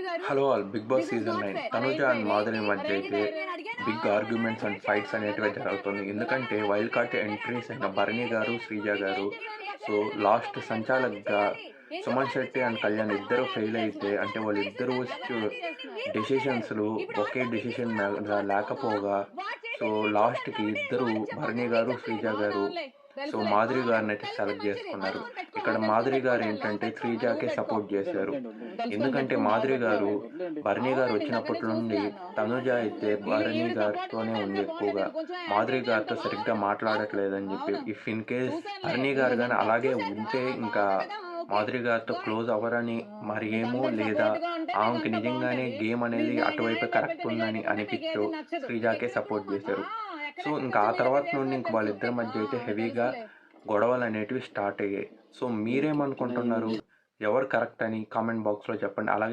Hello all, big boss season 9 Tanuja and Madhuri మధ్య అయితే big arguments and fights అనేటివి జరుగుతుంది. ఎందుకంటే వైల్డ్ కార్డ్ ఎంట్రీస్ అయిన భరణి గారు, శ్రీజ గారు సో లాస్ట్ సంచాలక్గా సుమన్ శెట్టి అండ్ కళ్యాణ్ ఇద్దరు ఫెయిల్ అయితే, అంటే వాళ్ళిద్దరూ డెసిషన్స్లు ఒకే డెసిషన్ లేకపోగా సో లాస్ట్కి ఇద్దరు భరణి గారు, శ్రీజ గారు సో మాధురి గారిని అయితే సెలెక్ట్ చేసుకున్నారు. ఇక్కడ మాధురి గారు ఏంటంటే శ్రీజాకే సపోర్ట్ చేశారు. ఎందుకంటే మాధురి గారు భరణి గారు వచ్చినప్పటి నుండి తనుజ అయితే భరణి గారితోనే ఉంది ఎక్కువగా, మాధురి గారితో సరిగ్గా మాట్లాడట్లేదని చెప్పి. If in case Bharani garu కానీ అలాగే ఉంటే ఇంకా మాధురి గారితో క్లోజ్ అవ్వరని మరి ఏమో, లేదా ఆమెకి నిజంగానే గేమ్ అనేది అటువైపు కరెక్ట్ ఉందని అనిపించో శ్రీజాకే సపోర్ట్ చేశారు. సో ఇంకా ఆ తర్వాత నుండి ఇంక వాళ్ళిద్దరి మధ్య అయితే హెవీగా గొడవలు అనేటివి స్టార్ట్ అయ్యాయి. సో మీరేమనుకుంటున్నారు, ఎవరు కరెక్ట్ అని కామెంట్ బాక్స్లో చెప్పండి. అలాగే